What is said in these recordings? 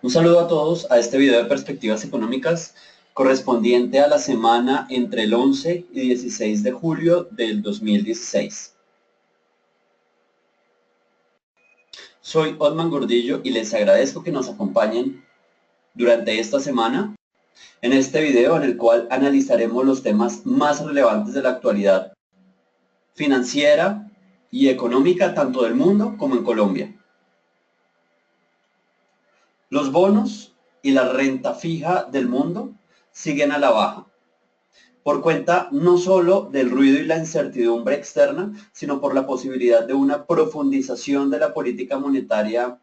Un saludo a todos a este video de perspectivas económicas correspondiente a la semana entre el 11 y 16 de julio del 2016. Soy Otman Gordillo y les agradezco que nos acompañen durante esta semana en este video en el cual analizaremos los temas más relevantes de la actualidad financiera y económica tanto del mundo como en Colombia. Los bonos y la renta fija del mundo siguen a la baja, por cuenta no solo del ruido y la incertidumbre externa, sino por la posibilidad de una profundización de la política monetaria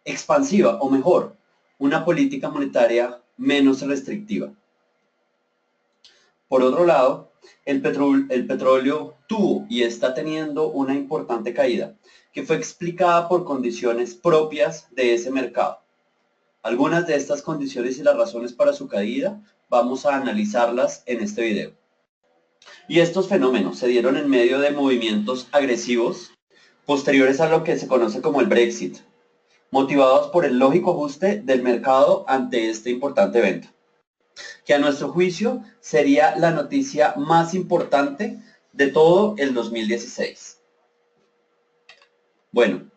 expansiva, o mejor, una política monetaria menos restrictiva. Por otro lado, el petróleo tuvo y está teniendo una importante caída, que fue explicada por condiciones propias de ese mercado. Algunas de estas condiciones y las razones para su caída vamos a analizarlas en este video. Y estos fenómenos se dieron en medio de movimientos agresivos posteriores a lo que se conoce como el Brexit, motivados por el lógico ajuste del mercado ante este importante evento, que a nuestro juicio sería la noticia más importante de todo el 2016. Bueno,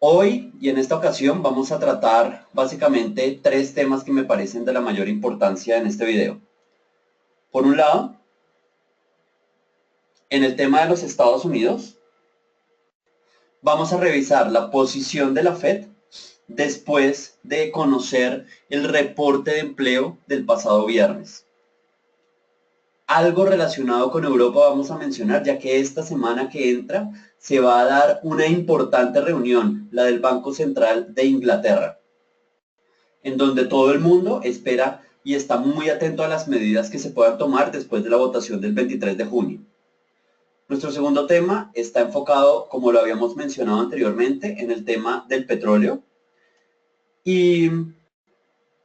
hoy y en esta ocasión vamos a tratar básicamente tres temas que me parecen de la mayor importancia en este video. Por un lado, en el tema de los Estados Unidos, vamos a revisar la posición de la Fed después de conocer el reporte de empleo del pasado viernes. Algo relacionado con Europa vamos a mencionar, ya que esta semana que entra se va a dar una importante reunión, la del Banco Central de Inglaterra, en donde todo el mundo espera y está muy atento a las medidas que se puedan tomar después de la votación del 23 de junio. Nuestro segundo tema está enfocado, como lo habíamos mencionado anteriormente, en el tema del petróleo. Y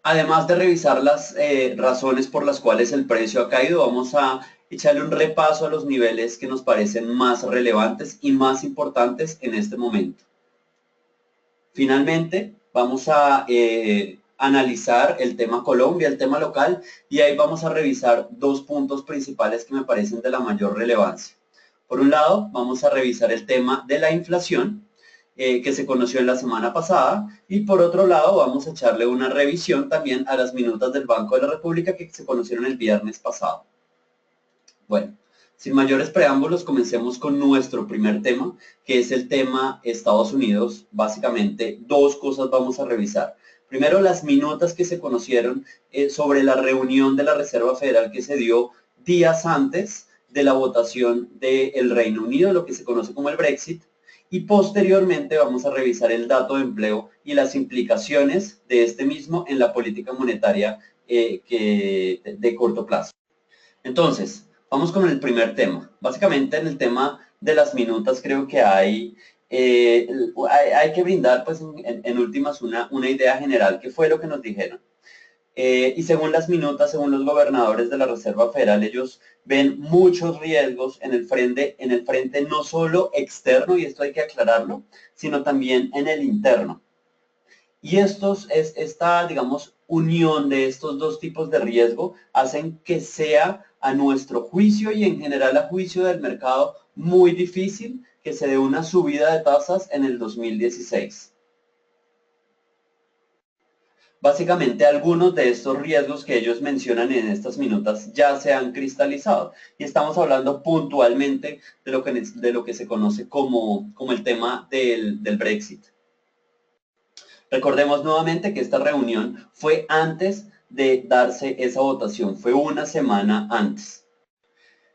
además de revisar las razones por las cuales el precio ha caído, vamos a echarle un repaso a los niveles que nos parecen más relevantes y más importantes en este momento. Finalmente, vamos a analizar el tema Colombia, el tema local, y ahí vamos a revisar dos puntos principales que me parecen de la mayor relevancia. Por un lado, vamos a revisar el tema de la inflación, que se conoció en la semana pasada, y por otro lado vamos a echarle una revisión también a las minutas del Banco de la República que se conocieron el viernes pasado. Bueno, sin mayores preámbulos, comencemos con nuestro primer tema, que es el tema Estados Unidos. Básicamente, dos cosas vamos a revisar. Primero, las minutas que se conocieron sobre la reunión de la Reserva Federal que se dio días antes de la votación del Reino Unido, lo que se conoce como el Brexit, y posteriormente vamos a revisar el dato de empleo y las implicaciones de este mismo en la política monetaria de corto plazo. Entonces, vamos con el primer tema. Básicamente en el tema de las minutas creo que hay que brindar pues en últimas una idea general, que fue lo que nos dijeron. Y según las minutas, según los gobernadores de la Reserva Federal, ellos ven muchos riesgos en el frente no solo externo, y esto hay que aclararlo, sino también en el interno. Y esta, digamos, unión de estos dos tipos de riesgo hacen que sea a nuestro juicio y en general a juicio del mercado muy difícil que se dé una subida de tasas en el 2016. Básicamente algunos de estos riesgos que ellos mencionan en estas minutas ya se han cristalizado y estamos hablando puntualmente de lo que se conoce como el tema del Brexit. Recordemos nuevamente que esta reunión fue antes de darse esa votación, fue una semana antes.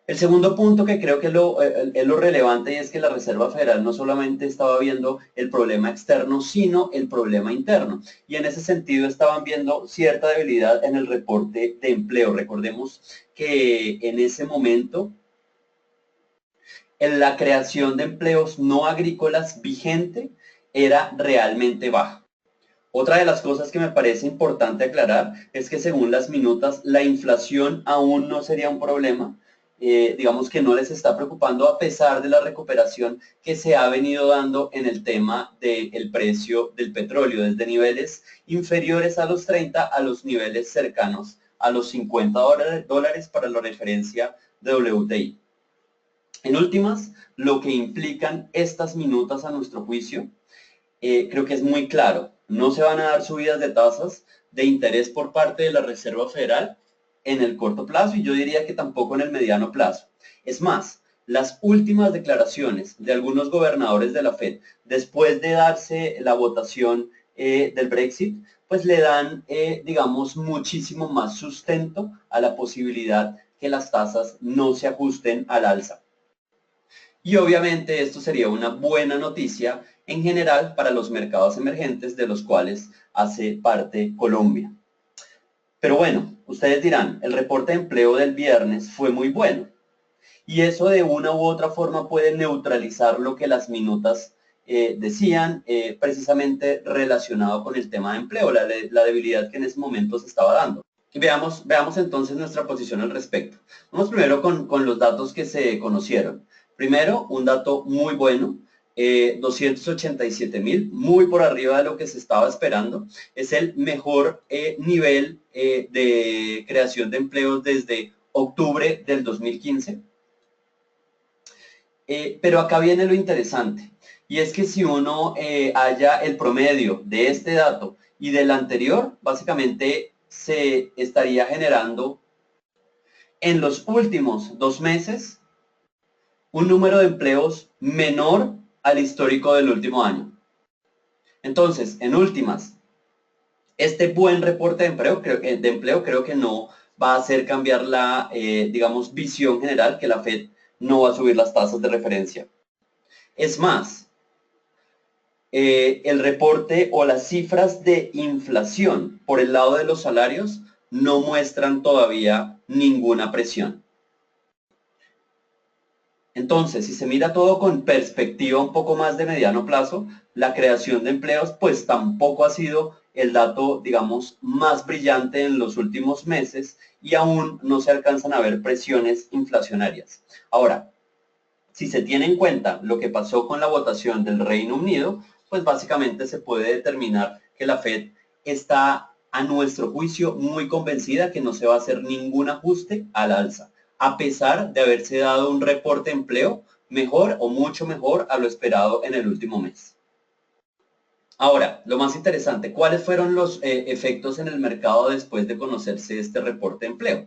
El segundo punto que creo que es lo relevante, y es que la Reserva Federal no solamente estaba viendo el problema externo, sino el problema interno. Y en ese sentido estaban viendo cierta debilidad en el reporte de empleo. Recordemos que en ese momento la creación de empleos no agrícolas vigente era realmente baja. Otra de las cosas que me parece importante aclarar es que según las minutas la inflación aún no sería un problema, digamos que no les está preocupando a pesar de la recuperación que se ha venido dando en el tema del precio del petróleo, desde niveles inferiores a los 30 a los niveles cercanos a los 50 dólares para la referencia de WTI. En últimas, lo que implican estas minutas a nuestro juicio, creo que es muy claro. No se van a dar subidas de tasas de interés por parte de la Reserva Federal en el corto plazo y yo diría que tampoco en el mediano plazo. Es más, las últimas declaraciones de algunos gobernadores de la Fed después de darse la votación del Brexit, pues le dan, digamos, muchísimo más sustento a la posibilidad que las tasas no se ajusten al alza. Y obviamente esto sería una buena noticia en general para los mercados emergentes de los cuales hace parte Colombia. Pero bueno, ustedes dirán, el reporte de empleo del viernes fue muy bueno. Y eso de una u otra forma puede neutralizar lo que las minutas decían, precisamente relacionado con el tema de empleo, la debilidad que en ese momento se estaba dando. Y veamos entonces nuestra posición al respecto. Vamos primero con los datos que se conocieron. Primero, un dato muy bueno, 287.000, muy por arriba de lo que se estaba esperando. Es el mejor nivel de creación de empleos desde octubre del 2015. Pero acá viene lo interesante, y es que si uno halla el promedio de este dato y del anterior, básicamente se estaría generando en los últimos 2 meses un número de empleos menor al histórico del último año. Entonces, en últimas, este buen reporte de empleo creo que no va a hacer cambiar la, digamos, visión general que la Fed no va a subir las tasas de referencia. Es más, el reporte o las cifras de inflación por el lado de los salarios no muestran todavía ninguna presión. Entonces, si se mira todo con perspectiva un poco más de mediano plazo, la creación de empleos pues tampoco ha sido el dato, digamos, más brillante en los últimos meses y aún no se alcanzan a ver presiones inflacionarias. Ahora, si se tiene en cuenta lo que pasó con la votación del Reino Unido, pues básicamente se puede determinar que la Fed está, a nuestro juicio, muy convencida que no se va a hacer ningún ajuste al alza, a pesar de haberse dado un reporte de empleo mejor o mucho mejor a lo esperado en el último mes. Ahora, lo más interesante, ¿cuáles fueron los efectos en el mercado después de conocerse este reporte de empleo?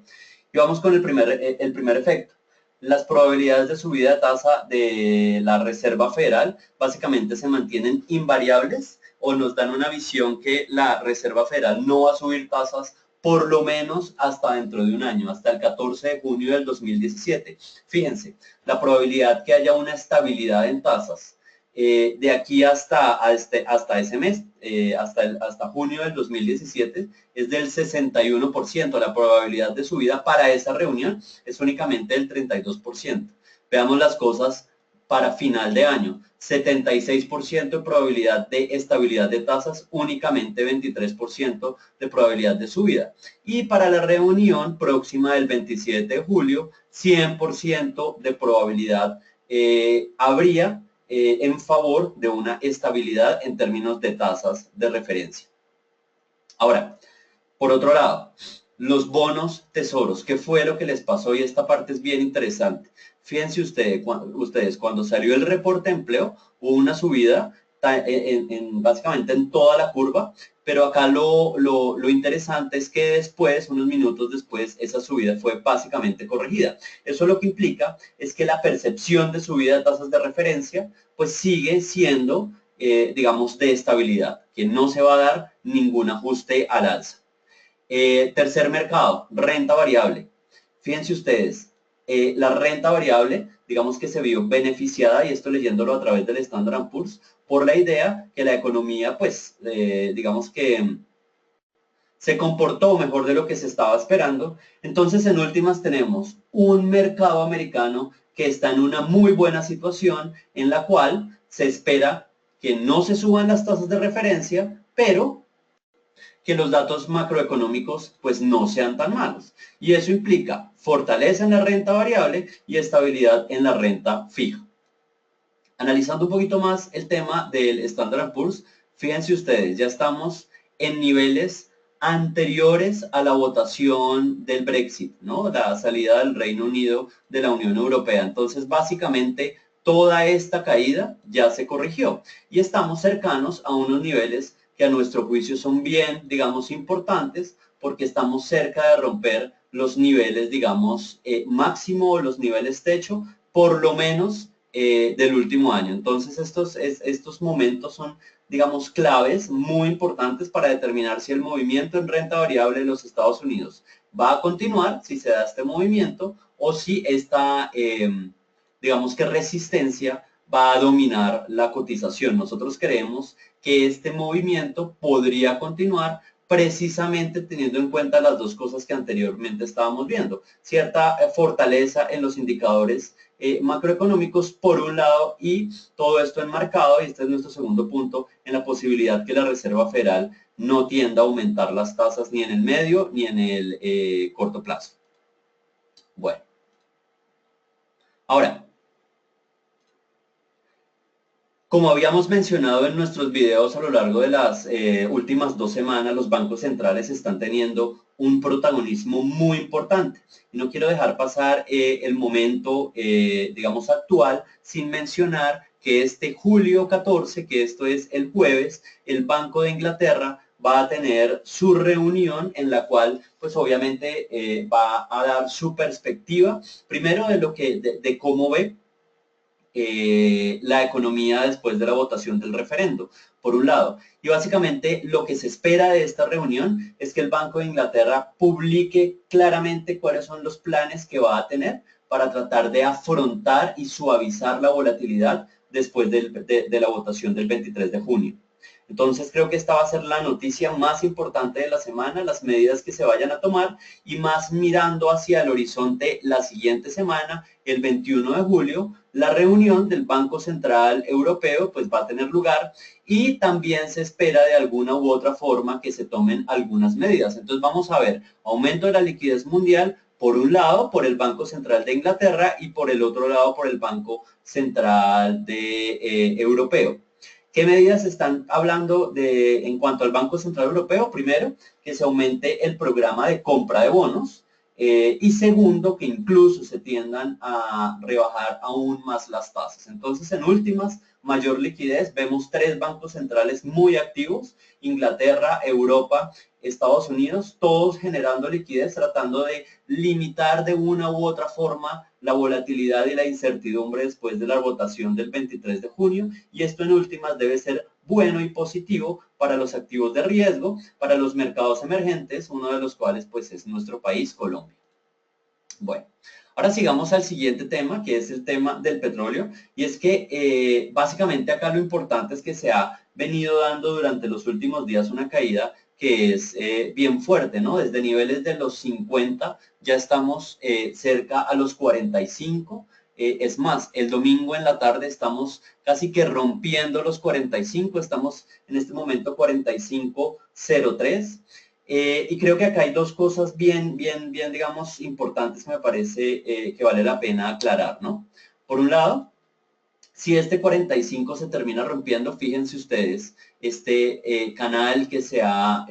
Y vamos con el primer efecto. Las probabilidades de subida de tasa de la Reserva Federal básicamente se mantienen invariables o nos dan una visión que la Reserva Federal no va a subir tasas por lo menos hasta dentro de un año, hasta el 14 de junio del 2017. Fíjense, la probabilidad que haya una estabilidad en tasas de aquí hasta ese mes, hasta junio del 2017, es del 61%. La probabilidad de subida para esa reunión es únicamente del 32%. Veamos las cosas para final de año. 76% de probabilidad de estabilidad de tasas, únicamente 23% de probabilidad de subida. Y para la reunión próxima del 27 de julio, 100% de probabilidad habría en favor de una estabilidad en términos de tasas de referencia. Ahora, por otro lado, los bonos tesoros, ¿qué fue lo que les pasó? Y esta parte es bien interesante. Fíjense ustedes, cuando salió el reporte de empleo, hubo una subida básicamente en toda la curva, pero acá lo interesante es que después, unos minutos después, esa subida fue básicamente corregida. Eso lo que implica es que la percepción de subida de tasas de referencia pues sigue siendo, digamos, de estabilidad, que no se va a dar ningún ajuste al alza. Tercer mercado, renta variable. Fíjense ustedes, la renta variable, digamos que se vio beneficiada, y esto leyéndolo a través del Standard & Poor's, por la idea que la economía, pues, digamos que se comportó mejor de lo que se estaba esperando. Entonces, en últimas, tenemos un mercado americano que está en una muy buena situación, en la cual se espera que no se suban las tasas de referencia, pero que los datos macroeconómicos pues no sean tan malos. Y eso implica fortaleza en la renta variable y estabilidad en la renta fija. Analizando un poquito más el tema del Standard & Poor's, fíjense ustedes, ya estamos en niveles anteriores a la votación del Brexit, ¿no? La salida del Reino Unido de la Unión Europea. Entonces, básicamente, toda esta caída ya se corrigió y estamos cercanos a unos niveles que a nuestro juicio son bien, digamos, importantes porque estamos cerca de romper los niveles, digamos, máximo o los niveles techo, por lo menos del último año. Entonces estos momentos son, digamos, claves muy importantes para determinar si el movimiento en renta variable en los Estados Unidos va a continuar, si se da este movimiento, o si esta, digamos que resistencia va a dominar la cotización. Nosotros creemos que este movimiento podría continuar precisamente teniendo en cuenta las dos cosas que anteriormente estábamos viendo. Cierta fortaleza en los indicadores macroeconómicos por un lado y todo esto enmarcado, y este es nuestro segundo punto, en la posibilidad que la Reserva Federal no tienda a aumentar las tasas ni en el medio ni en el corto plazo. Bueno. Ahora, como habíamos mencionado en nuestros videos a lo largo de las últimas 2 semanas, los bancos centrales están teniendo un protagonismo muy importante. Y no quiero dejar pasar el momento, digamos, actual sin mencionar que este julio 14, que esto es el jueves, el Banco de Inglaterra va a tener su reunión en la cual, pues obviamente, va a dar su perspectiva, primero de cómo ve la economía después de la votación del referendo, por un lado. Y básicamente lo que se espera de esta reunión es que el Banco de Inglaterra publique claramente cuáles son los planes que va a tener para tratar de afrontar y suavizar la volatilidad después de la votación del 23 de junio. Entonces creo que esta va a ser la noticia más importante de la semana, las medidas que se vayan a tomar y más mirando hacia el horizonte la siguiente semana, el 21 de julio, la reunión del Banco Central Europeo pues va a tener lugar y también se espera de alguna u otra forma que se tomen algunas medidas. Entonces vamos a ver aumento de la liquidez mundial, por un lado por el Banco Central de Inglaterra y por el otro lado por el Banco Central Europeo. ¿Qué medidas están hablando en cuanto al Banco Central Europeo? Primero, que se aumente el programa de compra de bonos y segundo, que incluso se tiendan a rebajar aún más las tasas. Entonces, en últimas, mayor liquidez. Vemos 3 bancos centrales muy activos, Inglaterra, Europa, Estados Unidos, todos generando liquidez, tratando de limitar de una u otra forma la volatilidad y la incertidumbre después de la votación del 23 de junio, y esto en últimas debe ser bueno y positivo para los activos de riesgo, para los mercados emergentes, uno de los cuales pues es nuestro país, Colombia. Bueno, ahora sigamos al siguiente tema, que es el tema del petróleo, y es que básicamente acá lo importante es que se ha venido dando durante los últimos días una caída que es bien fuerte, ¿no? Desde niveles de los 50 ya estamos cerca a los 45. Es más, el domingo en la tarde estamos casi que rompiendo los 45, estamos en este momento 45.03. Y creo que acá hay dos cosas bien, digamos, importantes que me parece que vale la pena aclarar, ¿no? Por un lado, si este 45 se termina rompiendo, fíjense ustedes, este canal que ha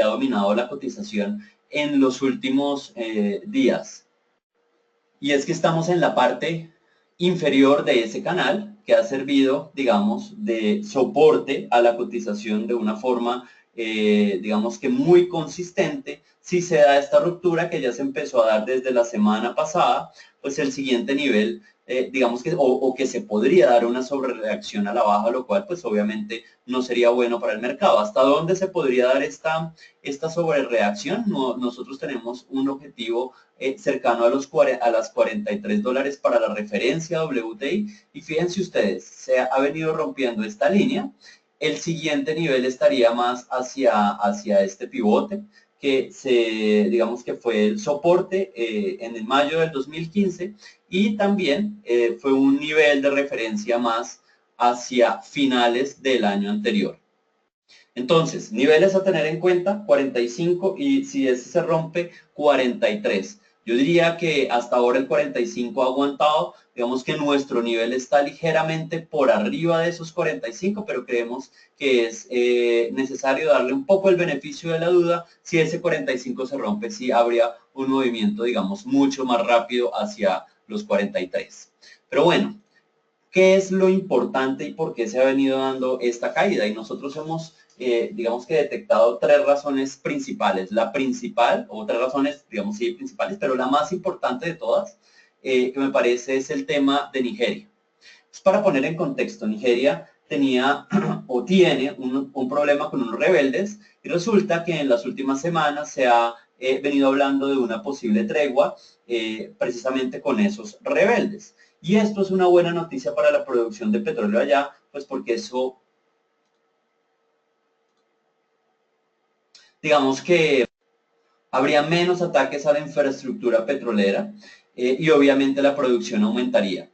dominado la cotización en los últimos días. Y es que estamos en la parte inferior de ese canal que ha servido, digamos, de soporte a la cotización de una forma, digamos que muy consistente. Si se da esta ruptura que ya se empezó a dar desde la semana pasada, pues el siguiente nivel, digamos que, o que se podría dar una sobrereacción a la baja, lo cual pues obviamente no sería bueno para el mercado. ¿Hasta dónde se podría dar esta sobrereacción? Nosotros tenemos un objetivo cercano a las $43 para la referencia WTI, y fíjense ustedes, se ha venido rompiendo esta línea. El siguiente nivel estaría más hacia este pivote que digamos que fue el soporte en el mayo del 2015 y también fue un nivel de referencia más hacia finales del año anterior. Entonces, niveles a tener en cuenta, 45, y si ese se rompe, 43. Yo diría que hasta ahora el 45 ha aguantado, digamos que nuestro nivel está ligeramente por arriba de esos 45, pero creemos que es necesario darle un poco el beneficio de la duda. Si ese 45 se rompe, sí habría un movimiento, digamos, mucho más rápido hacia los 43. Pero bueno, ¿qué es lo importante y por qué se ha venido dando esta caída? Y nosotros hemos, digamos que detectado tres razones principales. La principal, o tres razones, digamos sí, principales, pero la más importante de todas, que me parece es el tema de Nigeria. Pues para poner en contexto, Nigeria tenía o tiene un problema con unos rebeldes y resulta que en las últimas semanas se ha venido hablando de una posible tregua precisamente con esos rebeldes. Y esto es una buena noticia para la producción de petróleo allá, pues porque eso, digamos que habría menos ataques a la infraestructura petrolera y obviamente la producción aumentaría.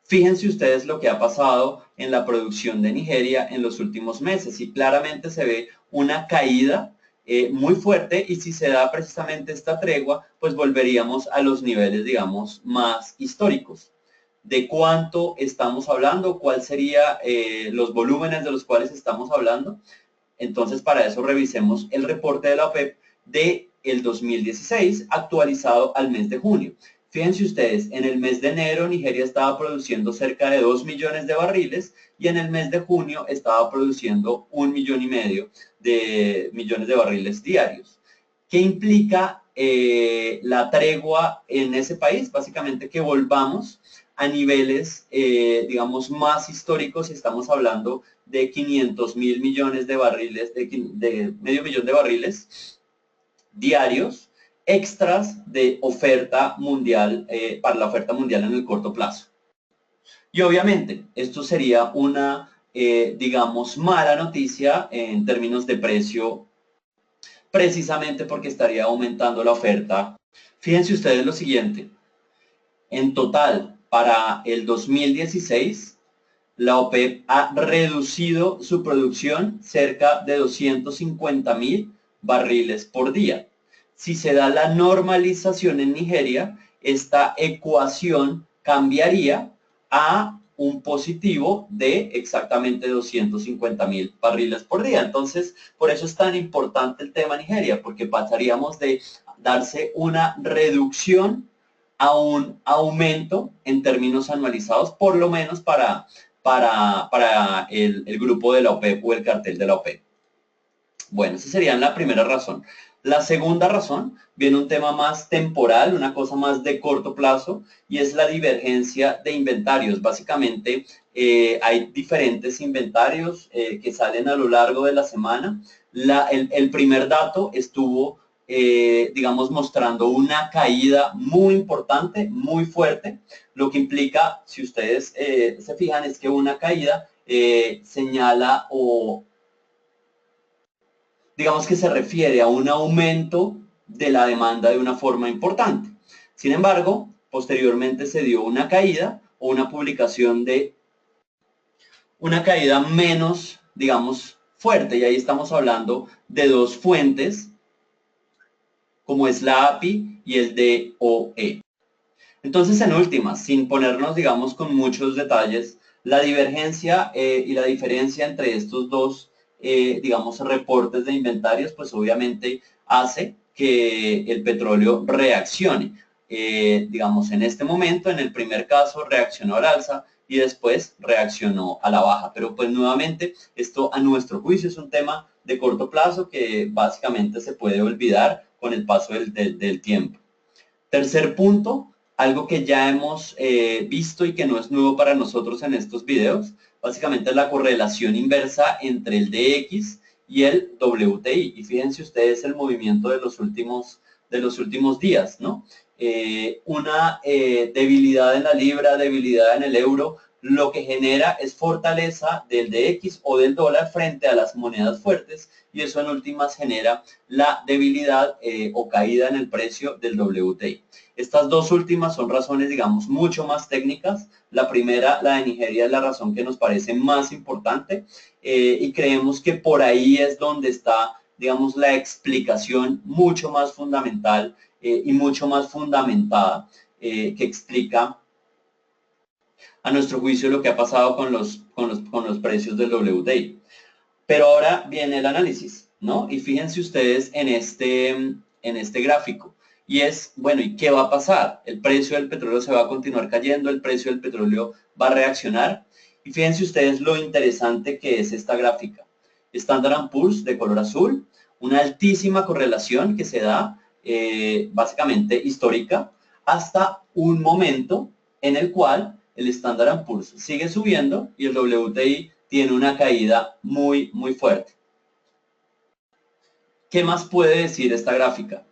Fíjense ustedes lo que ha pasado en la producción de Nigeria en los últimos meses y claramente se ve una caída muy fuerte y si se da precisamente esta tregua, pues volveríamos a los niveles, digamos, más históricos. ¿De cuánto estamos hablando? ¿Cuál sería los volúmenes de los cuales estamos hablando? Entonces, para eso revisemos el reporte de la OPEP de el 2016 actualizado al mes de junio. Fíjense ustedes, en el mes de enero Nigeria estaba produciendo cerca de 2 millones de barriles y en el mes de junio estaba produciendo 1,5 millones de millones de barriles diarios. ¿Qué implica la tregua en ese país? Básicamente que volvamos a niveles, digamos, más históricos. Estamos hablando de 500.000 millones de barriles, de medio millón de barriles diarios extras de oferta mundial, para la oferta mundial en el corto plazo. Y obviamente, esto sería una, digamos, mala noticia en términos de precio, precisamente porque estaría aumentando la oferta. Fíjense ustedes lo siguiente, en total, para el 2016, la OPEP ha reducido su producción cerca de 250.000 barriles por día. Si se da la normalización en Nigeria, esta ecuación cambiaría a un positivo de exactamente 250.000 barriles por día. Entonces, por eso es tan importante el tema Nigeria, porque pasaríamos de darse una reducción a un aumento en términos anualizados, por lo menos para el grupo de la OPEP o el cartel de la OPEP. Bueno, esa sería la primera razón. La segunda razón viene un tema más temporal, una cosa más de corto plazo, y es la divergencia de inventarios. Básicamente, hay diferentes inventarios que salen a lo largo de la semana. El primer dato estuvo, digamos, mostrando una caída muy importante, muy fuerte, lo que implica, si ustedes se fijan, es que una caída señala o digamos que se refiere a un aumento de la demanda de una forma importante. Sin embargo, posteriormente se dio una caída o una publicación de una caída menos, digamos, fuerte. Y ahí estamos hablando de dos fuentes, como es la API y el DOE. Entonces, en últimas, sin ponernos, digamos, con muchos detalles, la divergencia y la diferencia entre estos dos, digamos, reportes de inventarios, pues obviamente hace que el petróleo reaccione. Digamos, en este momento, en el primer caso, reaccionó al alza y después reaccionó a la baja. Pero pues nuevamente, esto a nuestro juicio es un tema de corto plazo que básicamente se puede olvidar con el paso del tiempo. Tercer punto, algo que ya hemos visto y que no es nuevo para nosotros en estos videos, básicamente es la correlación inversa entre el DX y el WTI. Y fíjense ustedes el movimiento de los últimos días, ¿no? Una debilidad en la libra, debilidad en el euro, lo que genera es fortaleza del DX o del dólar frente a las monedas fuertes, y eso en últimas genera la debilidad o caída en el precio del WTI. Estas dos últimas son razones, digamos, mucho más técnicas. La primera, la de Nigeria, es la razón que nos parece más importante y creemos que por ahí es donde está, digamos, la explicación mucho más fundamental y mucho más fundamentada que explica a nuestro juicio lo que ha pasado con los precios del WTI. Pero ahora viene el análisis, ¿no? Y fíjense ustedes en este gráfico. Y es, bueno, ¿y qué va a pasar? ¿El precio del petróleo se va a continuar cayendo? ¿El precio del petróleo va a reaccionar? Y fíjense ustedes lo interesante que es esta gráfica. Standard & Poor's de color azul, una altísima correlación que se da básicamente histórica hasta un momento en el cual el Standard & Poor's sigue subiendo y el WTI tiene una caída muy fuerte. ¿Qué más puede decir esta gráfica?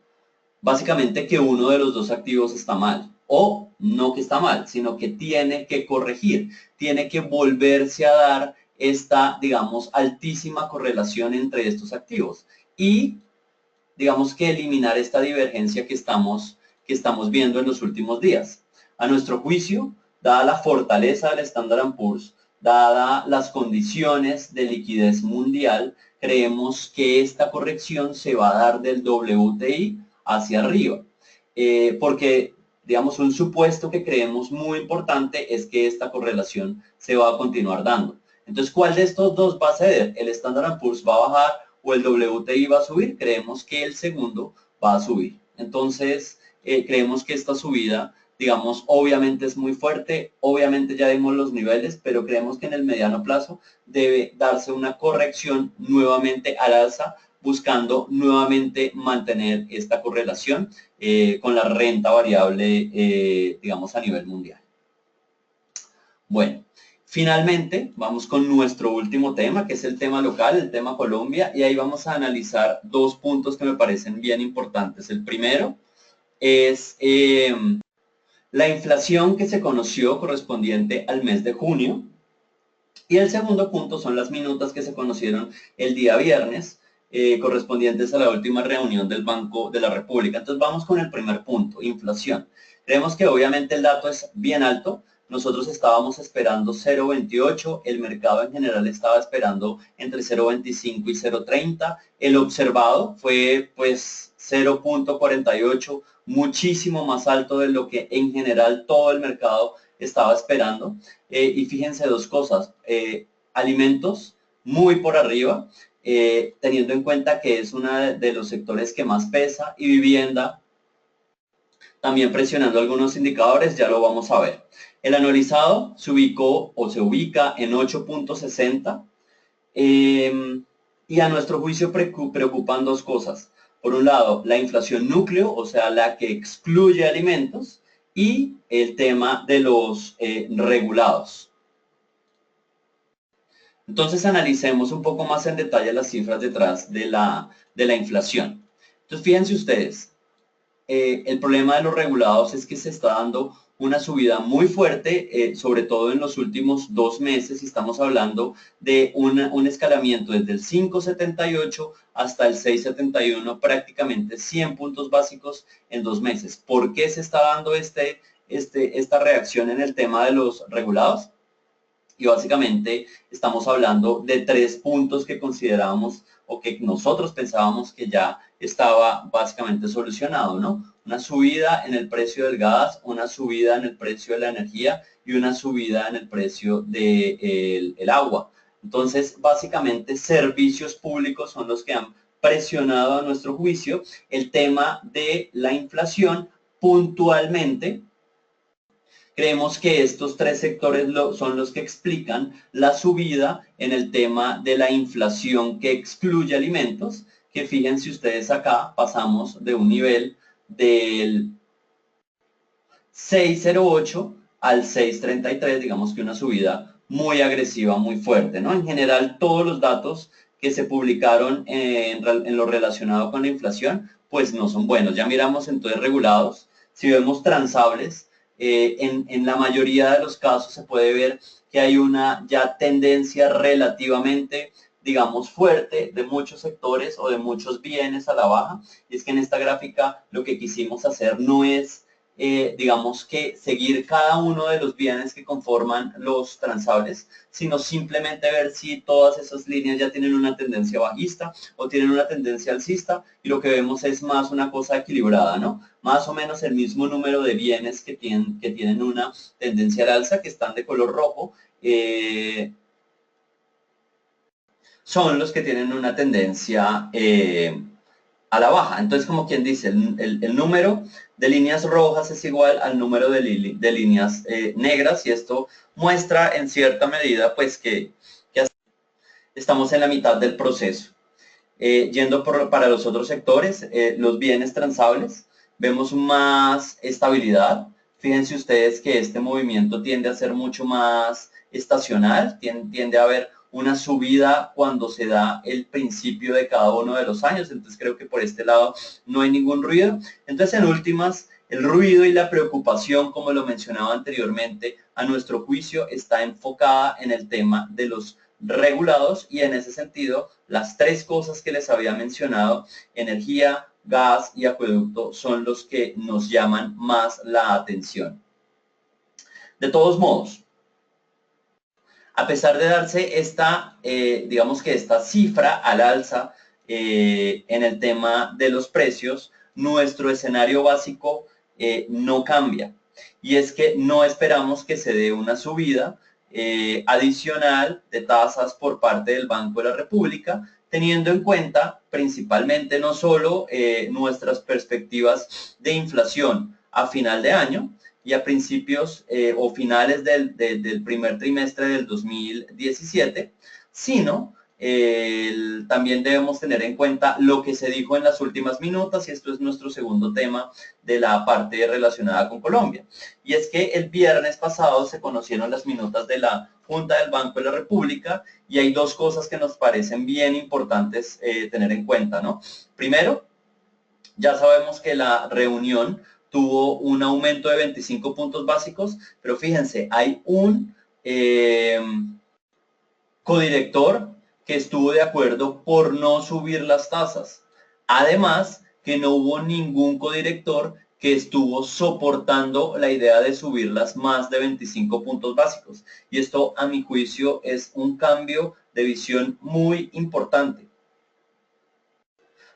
Básicamente que uno de los dos activos está mal, o no que está mal, sino que tiene que corregir, tiene que volverse a dar esta, digamos, altísima correlación entre estos activos y, digamos, que eliminar esta divergencia que estamos viendo en los últimos días. A nuestro juicio, dada la fortaleza del Standard & Poor's, dada las condiciones de liquidez mundial, creemos que esta corrección se va a dar del WTI hacia arriba. Porque, digamos, un supuesto que creemos muy importante es que esta correlación se va a continuar dando. Entonces, ¿cuál de estos dos va a ceder? ¿El Standard & Poor's va a bajar o el WTI va a subir? Creemos que el segundo va a subir. Entonces, creemos que esta subida, digamos, obviamente es muy fuerte, obviamente ya vimos los niveles, pero creemos que en el mediano plazo debe darse una corrección nuevamente al alza, buscando nuevamente mantener esta correlación con la renta variable, digamos, a nivel mundial. Bueno, finalmente vamos con nuestro último tema, que es el tema local, el tema Colombia, y ahí vamos a analizar dos puntos que me parecen bien importantes. El primero es la inflación que se conoció correspondiente al mes de junio, y el segundo punto son las minutas que se conocieron el día viernes, correspondientes a la última reunión del Banco de la República. Entonces vamos con el primer punto, inflación. Creemos que obviamente el dato es bien alto. Nosotros estábamos esperando 0.28, el mercado en general estaba esperando entre 0.25 y 0.30. El observado fue pues 0.48, muchísimo más alto de lo que en general todo el mercado estaba esperando. Y fíjense dos cosas, alimentos muy por arriba, teniendo en cuenta que es uno de los sectores que más pesa, y vivienda también presionando algunos indicadores, ya lo vamos a ver. El anualizado se ubicó o se ubica en 8.60 y a nuestro juicio preocupan dos cosas. Por un lado, la inflación núcleo, o sea, la que excluye alimentos, y el tema de los regulados. Entonces analicemos un poco más en detalle las cifras detrás de la inflación. Entonces fíjense ustedes, el problema de los regulados es que se está dando una subida muy fuerte, sobre todo en los últimos 2 meses, y estamos hablando de un escalamiento desde el 5.78 hasta el 6.71, prácticamente 100 puntos básicos en 2 meses. ¿Por qué se está dando esta reacción en el tema de los regulados? Y básicamente estamos hablando de 3 puntos que considerábamos o que nosotros pensábamos que ya estaba básicamente solucionado, ¿no? Una subida en el precio del gas, una subida en el precio de la energía y una subida en el precio del agua. Entonces, básicamente, servicios públicos son los que han presionado a nuestro juicio el tema de la inflación puntualmente. Creemos que estos 3 sectores son los que explican la subida en el tema de la inflación que excluye alimentos, que fíjense ustedes acá, pasamos de un nivel del 6.08 al 6.33, digamos que una subida muy agresiva, muy fuerte, ¿no? En general, todos los datos que se publicaron en lo relacionado con la inflación, pues no son buenos. Ya miramos entonces regulados, si vemos transables, en la mayoría de los casos se puede ver que hay una ya tendencia relativamente, digamos, fuerte de muchos sectores o de muchos bienes a la baja. Y es que en esta gráfica lo que quisimos hacer no es, digamos, que seguir cada uno de los bienes que conforman los transables, sino simplemente ver si todas esas líneas ya tienen una tendencia bajista o tienen una tendencia alcista, y lo que vemos es más una cosa equilibrada, ¿no? Más o menos el mismo número de bienes que tienen una tendencia al alza, que están de color rojo, son los que tienen una tendencia a la baja. Entonces, como quien dice, el número de líneas rojas es igual al número de líneas negras, y esto muestra en cierta medida pues que estamos en la mitad del proceso. Yendo para los otros sectores, los bienes transables, vemos más estabilidad. Fíjense ustedes que este movimiento tiende a ser mucho más estacional, tiende a haber una subida cuando se da el principio de cada uno de los años. Entonces creo que por este lado no hay ningún ruido. Entonces, en últimas, el ruido y la preocupación, como lo mencionaba anteriormente, a nuestro juicio está enfocada en el tema de los regulados, y en ese sentido las tres cosas que les había mencionado, energía, gas y acueducto, son los que nos llaman más la atención. De todos modos, a pesar de darse esta, digamos que esta cifra al alza en el tema de los precios, nuestro escenario básico no cambia. Y es que no esperamos que se dé una subida adicional de tasas por parte del Banco de la República, teniendo en cuenta principalmente no solo nuestras perspectivas de inflación a final de año y a principios o finales del primer trimestre del 2017, sino también debemos tener en cuenta lo que se dijo en las últimas minutas, y esto es nuestro segundo tema de la parte relacionada con Colombia. Y es que el viernes pasado se conocieron las minutas de la Junta del Banco de la República, y hay dos cosas que nos parecen bien importantes tener en cuenta, ¿no? Primero, ya sabemos que la reunión tuvo un aumento de 25 puntos básicos, pero fíjense, hay un codirector que estuvo de acuerdo por no subir las tasas. Además, que no hubo ningún codirector que estuvo soportando la idea de subirlas más de 25 puntos básicos. Y esto, a mi juicio, es un cambio de visión muy importante,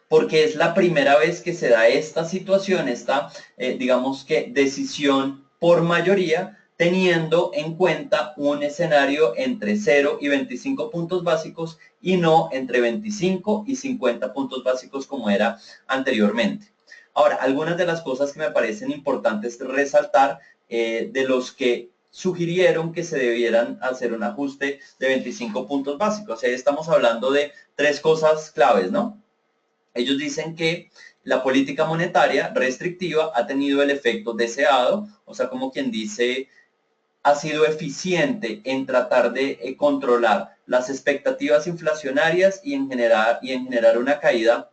porque es la primera vez que se da esta situación, esta, digamos que, decisión por mayoría, teniendo en cuenta un escenario entre 0 y 25 puntos básicos, y no entre 25 y 50 puntos básicos como era anteriormente. Ahora, algunas de las cosas que me parecen importantes resaltar de los que sugirieron que se debieran hacer un ajuste de 25 puntos básicos. Estamos hablando de tres cosas claves, ¿no? Ellos dicen que la política monetaria restrictiva ha tenido el efecto deseado, o sea, como quien dice, ha sido eficiente en tratar de controlar las expectativas inflacionarias y en generar una caída,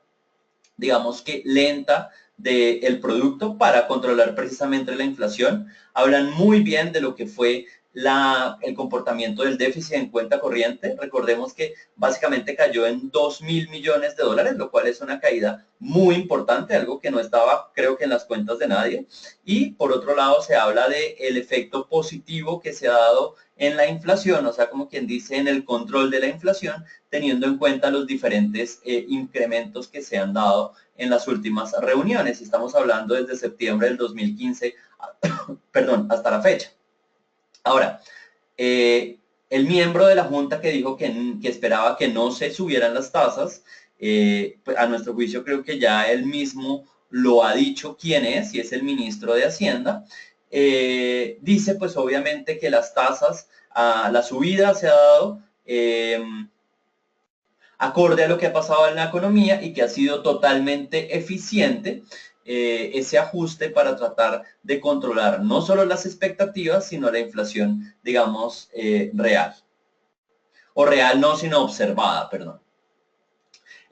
digamos que lenta, del producto para controlar precisamente la inflación. Hablan muy bien de lo que fue el comportamiento del déficit en cuenta corriente. Recordemos que básicamente cayó en 2.000 millones de dólares, lo cual es una caída muy importante, algo que no estaba, creo que, en las cuentas de nadie. Y por otro lado se habla del efecto positivo que se ha dado en la inflación, o sea, como quien dice, en el control de la inflación, teniendo en cuenta los diferentes incrementos que se han dado en las últimas reuniones. Estamos hablando desde septiembre del 2015, perdón, hasta la fecha. Ahora, el miembro de la Junta que dijo que esperaba que no se subieran las tasas, pues a nuestro juicio creo que ya él mismo lo ha dicho quién es, y es el ministro de Hacienda. Dice pues obviamente que las tasas, la subida se ha dado acorde a lo que ha pasado en la economía, y que ha sido totalmente eficiente ese ajuste para tratar de controlar no solo las expectativas, sino la inflación, digamos, real. O real no, sino observada, perdón.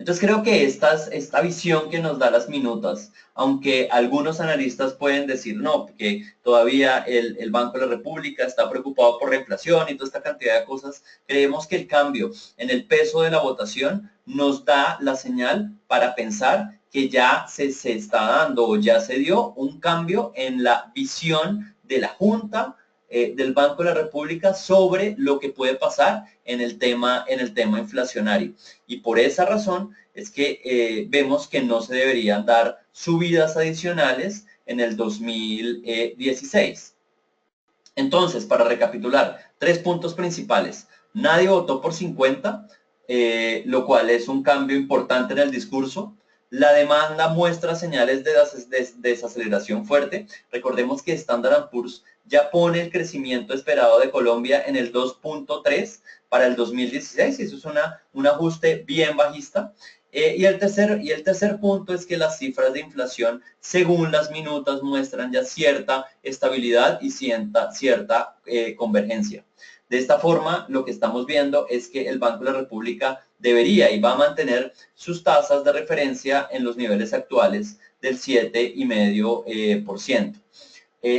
Entonces creo que esta visión que nos da las minutas, aunque algunos analistas pueden decir no, que todavía el Banco de la República está preocupado por la inflación y toda esta cantidad de cosas, creemos que el cambio en el peso de la votación nos da la señal para pensar que ya se está dando o ya se dio un cambio en la visión de la Junta del Banco de la República sobre lo que puede pasar en el tema inflacionario. Y por esa razón es que vemos que no se deberían dar subidas adicionales en el 2016. Entonces, para recapitular, 3 puntos principales. Nadie votó por 50, lo cual es un cambio importante en el discurso. La demanda muestra señales de desaceleración fuerte. Recordemos que Standard & Poor's ya pone el crecimiento esperado de Colombia en el 2.3 para el 2016, y eso es un ajuste bien bajista. Y el tercer punto es que las cifras de inflación, según las minutas, muestran ya cierta estabilidad y cierta convergencia. De esta forma, lo que estamos viendo es que el Banco de la República debería y va a mantener sus tasas de referencia en los niveles actuales del 7,5%.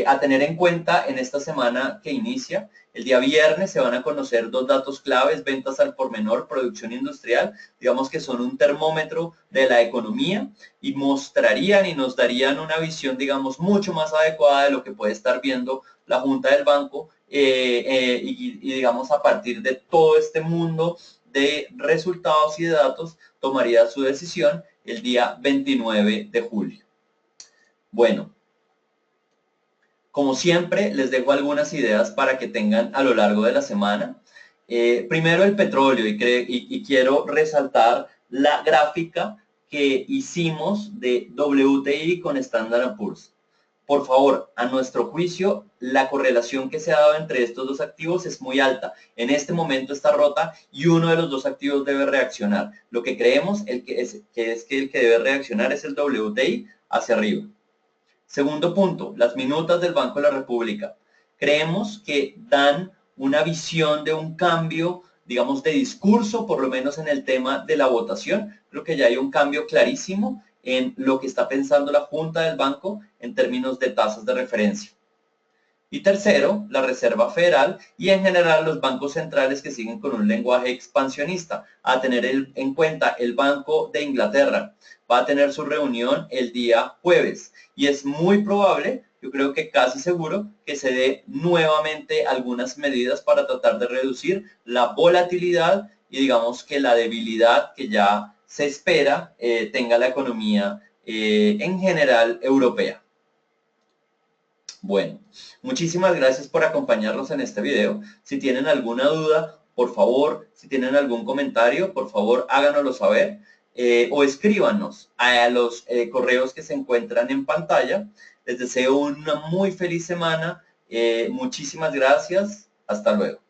A tener en cuenta en esta semana que inicia, el día viernes se van a conocer 2 datos claves: ventas al por menor, producción industrial, digamos que son un termómetro de la economía y mostrarían y nos darían una visión, digamos, mucho más adecuada de lo que puede estar viendo la Junta del Banco y digamos, a partir de todo este mundo de resultados y de datos, tomaría su decisión el día 29 de julio. Bueno, como siempre, les dejo algunas ideas para que tengan a lo largo de la semana. Primero el petróleo, y quiero resaltar la gráfica que hicimos de WTI con Standard & Poor's. Por favor, a nuestro juicio, la correlación que se ha dado entre estos dos activos es muy alta. En este momento está rota y uno de los dos activos debe reaccionar. Lo que creemos es que el que debe reaccionar es el WTI hacia arriba. Segundo punto, las minutas del Banco de la República. Creemos que dan una visión de un cambio, digamos, de discurso, por lo menos en el tema de la votación. Creo que ya hay un cambio clarísimo en lo que está pensando la Junta del Banco en términos de tasas de referencia. Y tercero, la Reserva Federal y en general los bancos centrales que siguen con un lenguaje expansionista. A tener en cuenta, el Banco de Inglaterra va a tener su reunión el día jueves y es muy probable, yo creo que casi seguro, que se dé nuevamente algunas medidas para tratar de reducir la volatilidad y digamos que la debilidad que ya se espera tenga la economía en general europea. Bueno, muchísimas gracias por acompañarnos en este video. Si tienen alguna duda, por favor, si tienen algún comentario, por favor háganoslo saber o escríbanos a los correos que se encuentran en pantalla. Les deseo una muy feliz semana. Muchísimas gracias. Hasta luego.